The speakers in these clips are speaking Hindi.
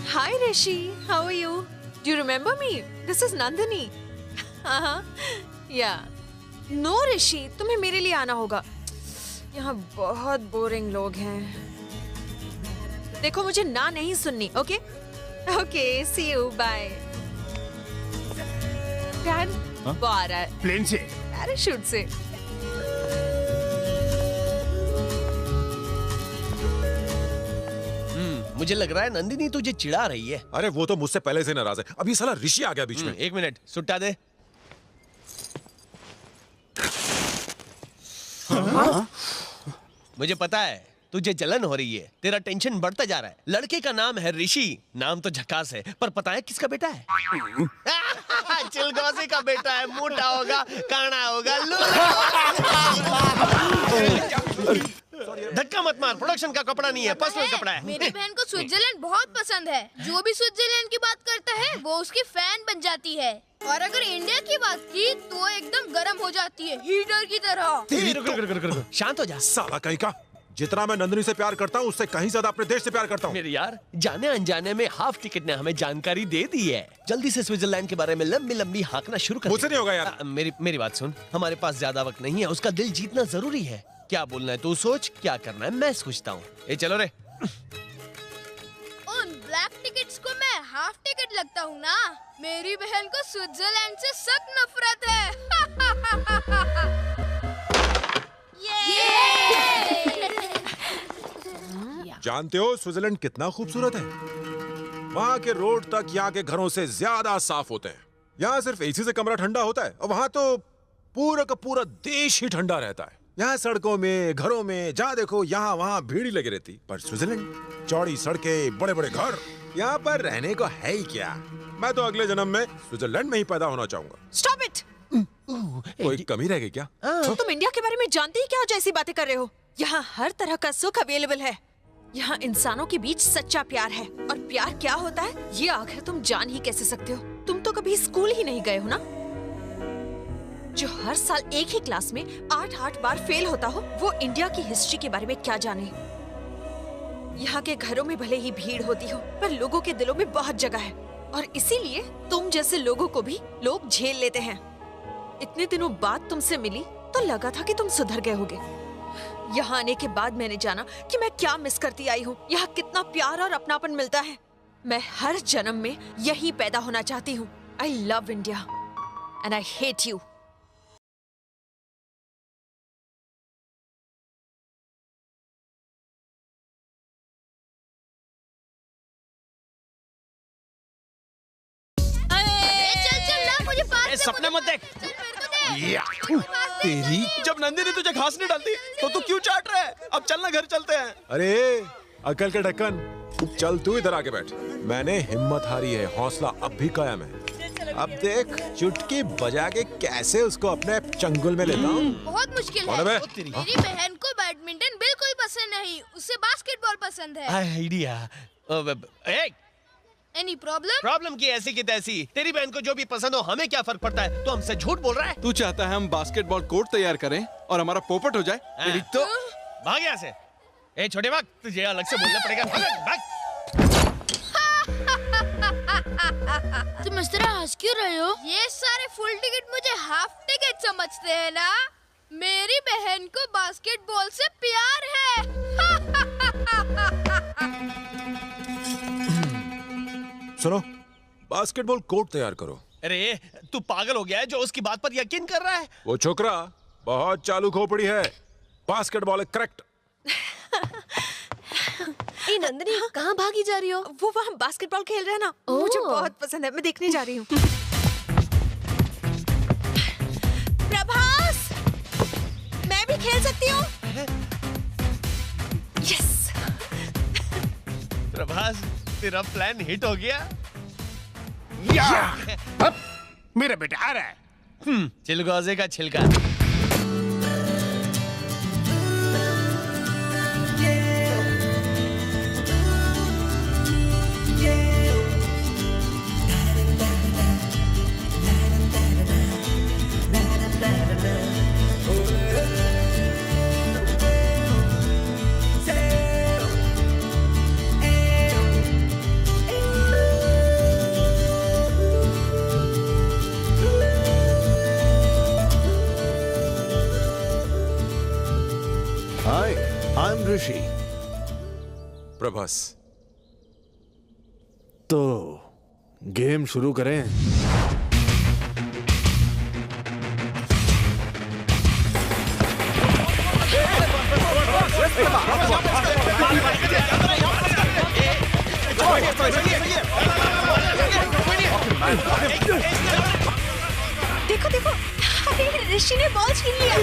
Hi Rishi, how are you? Do you remember me? This is Nandini. Yeah. No Rishi, तुम्हें मेरे लिए आना होगा. यहाँ बहुत बोरिंग लोग हैं. देखो मुझे ना नहीं सुननी, okay? Okay, see you, bye. Dad, वो आ रहा है. प्लेन से? पैराशूट से. मुझे लग रहा है नंदिनी तुझे चिढ़ा रही है। अरे वो तो मुझसे पहले से नाराज है, अभी साला ऋषि आ गया बीच में। एक मिनट, सुट्टा दे। मुझे पता है तुझे जलन हो रही है, तेरा टेंशन बढ़ता जा रहा है। लड़के का नाम है ऋषि, नाम तो झकास है, पर पता है किसका बेटा है? चिलगोज़ी का बेटा है, मोटा होगा, काना होगा, धक्का मत मार, प्रोडक्शन का कपड़ा नहीं है, पर्सनल कपड़ा है। मेरी बहन को स्विट्जरलैंड बहुत पसंद है। जो भी स्विट्जरलैंड की बात करता है वो उसकी फैन बन जाती है, और अगर इंडिया की बात की तो एकदम गर्म हो जाती है, हीटर की तरह। शांत हो जा साला कहीं का। जितना मैं नंदिनी से प्यार करता हूँ उससे कहीं ज्यादा अपने देश से प्यार करता हूँ। मेरे यार, जाने अनजाने में हाफ टिकट ने हमें जानकारी दे दी है। जल्दी से स्विट्जरलैंड के बारे में लंबी लंबी हाँकना शुरू कर। मुझसे नहीं होगा यार। मेरी बात सुन, हमारे पास ज्यादा वक्त नहीं है, उसका दिल जीतना जरूरी है। क्या बोलना है तू सोच, क्या करना है मैं सोचता हूँ। ए चलो रे। उन ब्लैक टिकट्स को मैं हाफ टिकट लगता हूँ ना। मेरी बहन को स्विट्जरलैंड से सख्त नफरत है। जानते हो स्विट्जरलैंड कितना खूबसूरत है? वहाँ के रोड तक यहाँ के घरों से ज्यादा साफ होते हैं। यहाँ सिर्फ एसी से कमरा ठंडा होता है, और वहाँ तो पूरा का पूरा देश ही ठंडा रहता है। यहाँ सड़कों में, घरों में जहाँ देखो यहाँ वहाँ भीड़ ही लगी रहती। पर स्विट्जरलैंड, चौड़ी सड़कें, बड़े बड़े घर, यहाँ पर रहने को है ही क्या। मैं तो अगले जन्म में स्विट्जरलैंड में ही पैदा होना चाहूंगा। Stop it! कोई कमी रह गई क्या? तुम इंडिया के बारे में जानते ही क्या हो, जैसी बातें कर रहे हो। यहाँ हर तरह का सुख अवेलेबल है। यहाँ इंसानों के बीच सच्चा प्यार है, और प्यार क्या होता है ये आखिर तुम जान ही कैसे सकते हो। तुम तो कभी स्कूल ही नहीं गए हो ना। जो हर साल एक ही क्लास में 8-8 बार फेल होता हो, वो इंडिया की हिस्ट्री के बारे में क्या जाने। यहाँ के घरों में भले ही भीड़ होती हो, पर लोगों के दिलों में बहुत जगह है, और इसीलिए तुम जैसे लोगों को भी लोग झेल लेते हैं। इतने दिनों बाद तुमसे मिली तो लगा था कि तुम सुधर गए होगे। यहाँ आने के बाद मैंने जाना कि मैं क्या मिस करती आई हूँ। यहाँ कितना प्यार और अपनापन मिलता है। मैं हर जन्म में यही पैदा होना चाहती हूँ। I love India and I hate you. सपने मत देख। तेरी जब नंदिनी तुझे घास नहीं डालती तो तू क्यों चाट रहा है? अब चलना, घर चलते हैं। अरे अकल के ढक्कन, चल तू इधर आके बैठ। मैंने हिम्मत हारी है, हौसला अब भी कायम है। अब देख चुटकी बजा के कैसे उसको अपने चंगुल में लेता हूँ। बहुत मुश्किल है। मेरी बहन को बैडमिंटन बिल्कुल पसंद नहीं, उसे बास्केटबॉल पसंद है। आइडिया। Any problem? प्रॉब्लम की ऐसी की तैसी। तेरी बहन को जो भी पसंद हो, हमें क्या फर्क पड़ता है? तू हमसे झूठ बोल रहा है। तू चाहता है हम बास्केटबॉल कोर्ट तैयार करें और हमारा पोपट हो जाए? तेरी तो भाग यहाँ से। ए छोटे भाग, तुझे अलग से बोलना पड़ेगा। भाग। तुम इस तरह हंस क्यों रहे हो? ये सारे फुल टिकट मुझे हाफ टिकट समझते हैं ना। मेरी बहन को बास्केटबॉल से प्यार है। सुनो, बास्केटबॉल कोर्ट तैयार करो। अरे तू पागल हो गया है जो उसकी बात पर यकीन कर रहा है? वो छोकरा बहुत चालू खोपड़ी है। बास्केटबॉल है करेक्ट। ए नंदिनी, कहाँ भागी जा रही हो? वो वहाँ बास्केटबॉल खेल रहे हैं ना, मुझे बहुत पसंद है, मैं देखने जा रही हूँ। प्रभास, मैं भी खेल सकती हूँ? यस। प्रभास, तेरा प्लान हिट हो गया। अब मेरा बेटा आ रहा है। चिलगोज़े का छिलका। ऋषि। प्रभास। तो गेम शुरू करें। देखो देखो, अरे ऋषि ने बॉल छीन लिया।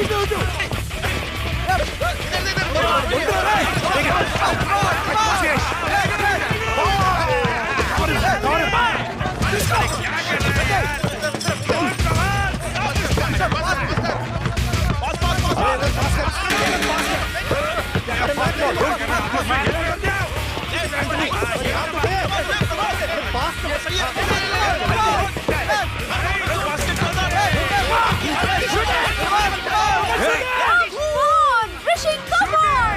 ऋषि come on!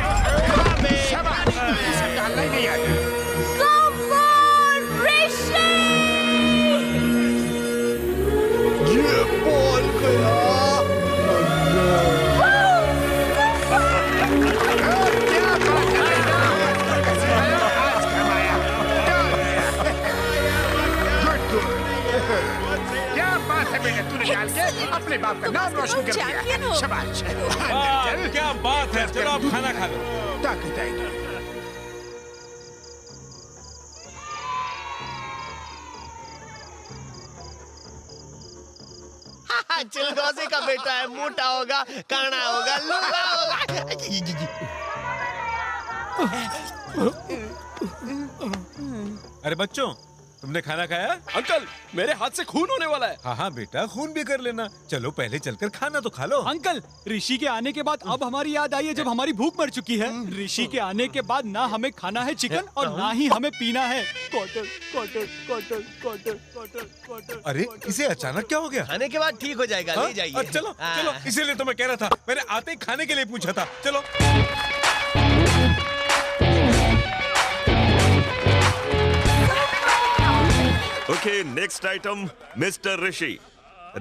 Come on, ऋषि! ये बॉल गया। क्या बात है बेटा, तूने डाल के अपने बाप का नाम रोशन कर दिया चैंपियन हो। है। शाबाश। क्या बात है, चलो आप खाना खा लो। ताकत आएगी। चिलगोजे का बेटा है, मोटा होगा, काना होगा, लूला होगा। अरे बच्चों, तुमने खाना खाया? अंकल, मेरे हाथ से खून होने वाला है। हाँ हाँ बेटा, खून भी कर लेना। चलो पहले चलकर खाना तो खा लो। अंकल, ऋषि के आने के बाद अब हमारी याद आई है जब हमारी भूख मर चुकी है। ऋषि के आने के बाद ना हमें खाना है चिकन और ना ही हमें पीना है quarter quarter quarter quarter quarter quarter. अरे इसे अचानक क्या हो गया? खाने के बाद ठीक हो जाएगा, हाँ? ले जाइए। चलो चलो, इसीलिए तो मैं कह रहा था, मैंने आते ही खाने के लिए पूछा था। चलो। ओके, नेक्स्ट आइटम, मिस्टर ऋषि।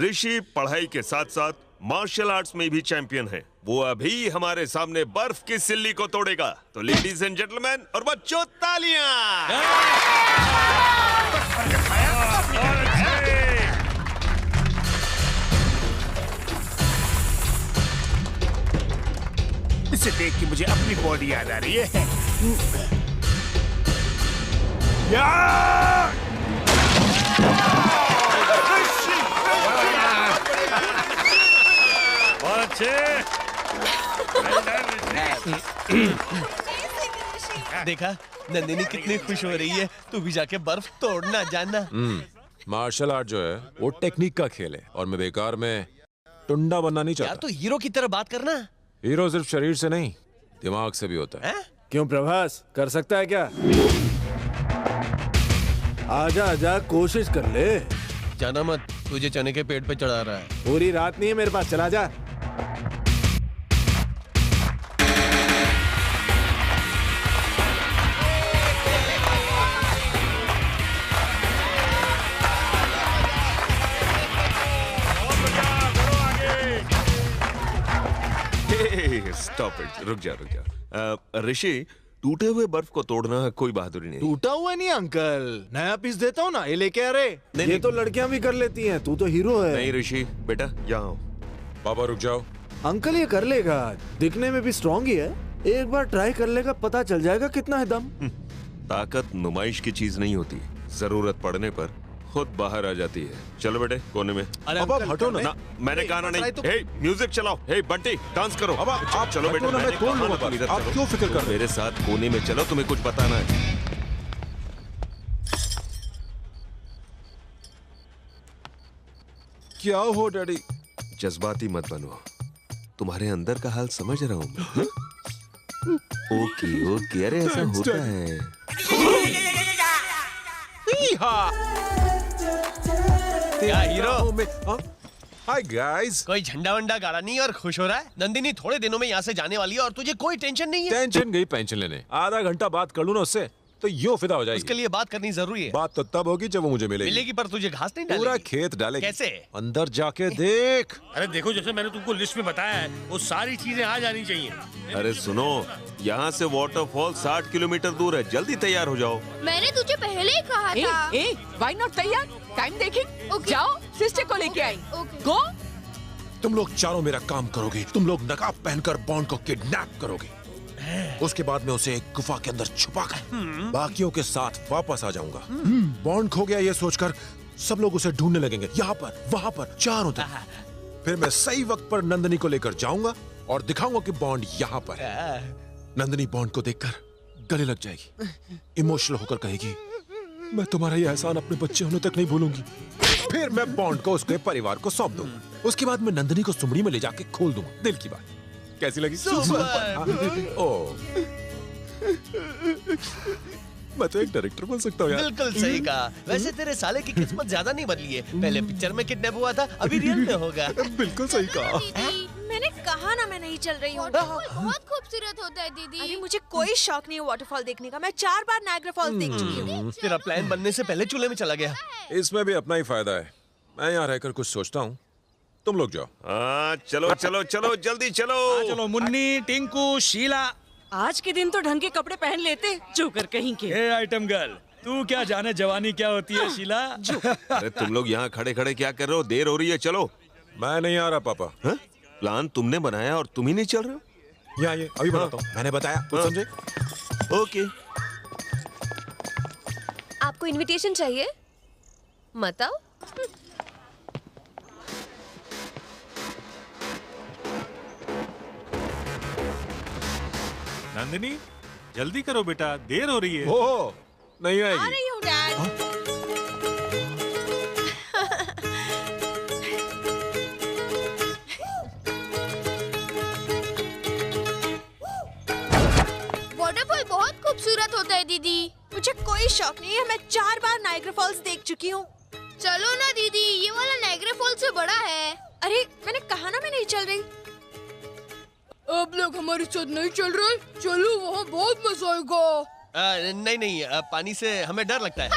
ऋषि पढ़ाई के साथ साथ मार्शल आर्ट्स में भी चैंपियन है। वो अभी हमारे सामने बर्फ की सिल्ली को तोड़ेगा। तो लेडीज एंड जेंटलमैन और बच्चों, तालियां। इसे देख के मुझे अपनी बॉडी याद आ रही है। देखा, नंदिनी कितनी खुश हो रही है। तू भी जाके बर्फ तोड़ना जानना। मार्शल आर्ट जो है वो टेक्निक का खेल है और मैं बेकार में टुंडा बनना नहीं यार, चाहता। तू हीरो की तरह बात करना। हीरो सिर्फ शरीर से नहीं, दिमाग से भी होता है। क्यों प्रभास, कर सकता है क्या? आजा आजा, कोशिश कर ले। जाना मत, तुझे चने के पेट पे चढ़ा रहा है। पूरी रात नहीं है मेरे पास, चला जा। स्टॉप इट, रुक जा। ऋषि, टूटे हुए बर्फ को तोड़ना कोई बहादुरी नहीं। टूटा हुआ नहीं अंकल, नया पीस देता हूँ ना, ये लेके आ रहे। ये तो लड़कियां भी कर लेती हैं, तू तो हीरो है। नहीं ऋषि, बेटा यहाँ आओ। पापा रुक जाओ। अंकल ये कर लेगा, दिखने में भी स्ट्रॉन्ग ही है। एक बार ट्राई कर लेगा, पता चल जाएगा कितना है दम। ताकत नुमाइश की चीज नहीं होती, जरूरत पड़ने पर खुद बाहर आ जाती है। चलो बेटे, कोने में। अब आप हटो ना। मैंने कहा ना नहीं। हे, म्यूजिक चलाओ। हे बंटी, डांस करो। अब आप चलो बेटे, हटो ना, मैं मैंने तोड़ कहा लूंगा ना, तुम इधर आप चलो। क्यों फिक्र कर रहे हो? मेरे साथ कोने में चलो, तुम्हें कुछ बताना है। क्या हो डैडी? जज्बाती मत बनो, तुम्हारे अंदर का हाल समझ रहा हूँ मैं। ओके ओके, अरे ऐसा होता है। क्या हीरो? Hi guys. कोई झंडा वंडा गाड़ा नहीं और खुश हो रहा है? नंदिनी थोड़े दिनों में यहाँ से जाने वाली है और तुझे कोई टेंशन नहीं है। टेंशन गई पेंशन लेने। आधा घंटा बात कर लूं ना उससे तो यूं फिदा हो जाएगी। उसके लिए बात करनी जरूरी है। बात तो तब होगी जब वो मुझे मिलेगी। मिलेगी पर तुझे घास नहीं डालेगी। पूरा खेत डालेगी। कैसे? अंदर जाके देख। अरे देखो, जैसे मैंने तुमको लिस्ट में बताया है वो सारी चीजें आ जानी चाहिए। अरे सुनो, यहाँ से वाटरफॉल 60 किलोमीटर दूर है, जल्दी तैयार हो जाओ। मैंने तुझे पहले ही कहा था। व्हाई नॉट तैयार? टाइम देखें। जाओ सिस्टर को लेके आई। गो। तुम लोग चारों मेरा काम करोगे। तुम लोग नकाब पहनकर बॉन्ड को किडनैप करोगे। उसके बाद मैं उसे एक गुफा के अंदर छुपा कर बाकियों के साथ वापस आ जाऊंगा। बॉन्ड खो गया ये सोचकर सब लोग उसे ढूंढने लगेंगे, यहाँ पर वहाँ पर चारों तरफ। फिर मैं सही वक्त पर नंदनी को लेकर जाऊंगा और दिखाऊंगा कि बॉन्ड यहाँ पर है। नंदनी बॉन्ड को देखकर गले लग जाएगी, इमोशनल होकर कहेगी, मैं तुम्हारा ये एहसान अपने बच्चे होने तक नहीं भूलूंगी। फिर मैं बॉन्ड को उसके परिवार को सौंप दूंगा। उसके बाद मैं नंदनी को सुमड़ी में ले जाके खोल दूंगा। दिल की बात कैसी लगी? ओ, मैं तो एक डायरेक्टर बन सकता हूँ यार। बिल्कुल सही कहा। वैसे तेरे साले की किस्मत ज्यादा नहीं बदली है। पहले पिक्चर में किडनैप हुआ था, अभी रियल में होगा। बिल्कुल सही कहा। मैंने कहा ना मैं नहीं चल रही हूँ। वाटरफॉल बहुत खूबसूरत होता है दीदी। अरे मुझे कोई शौक नहीं है वाटरफॉल देखने का। मैं 4 बार नायग्रा फॉल्स देख चुकी हूँ। तेरा प्लान बनने से पहले चूल्हे में चला गया। इसमें भी अपना ही फायदा है। मैं यहाँ रहकर कुछ सोचता हूँ, तुम लोग जाओ। हाँ चलो चलो चलो जल्दी चलो। चलो मुन्नी, टिंकू, शीला। आज के दिन तो ढंग के कपड़े पहन लेते, जोकर कहीं के। ए आइटम गर्ल, तू क्या जाने जवानी क्या होती है शीला। अरे तुम लोग यहाँ खड़े खड़े क्या कर रहे हो? देर हो रही है, चलो। मैं नहीं आ रहा पापा। हा? प्लान तुमने बनाया और तुम ही नहीं चल रहे हो? यहाँ ये अभी बताता हूँ। मैंने बताया, कुछ समझे? ओके। आपको इनविटेशन चाहिए? मत आओ। नंदिनी जल्दी करो बेटा, देर हो रही है। ओह, नहीं आ आएगी। रही हूँ डैड। वाटरफॉल बहुत खूबसूरत होता है दीदी। मुझे कोई शौक नहीं है। मैं 4 बार नायग्रा फॉल्स देख चुकी हूँ। चलो ना दीदी, ये वाला नायग्रा फॉल से बड़ा है। अरे मैंने कहा ना मैं नहीं चल रही। अब लोग हमारे साथ नहीं चल रहे। चलो, वहाँ बहुत मजा आएगा। नहीं नहीं, पानी से हमें डर लगता है।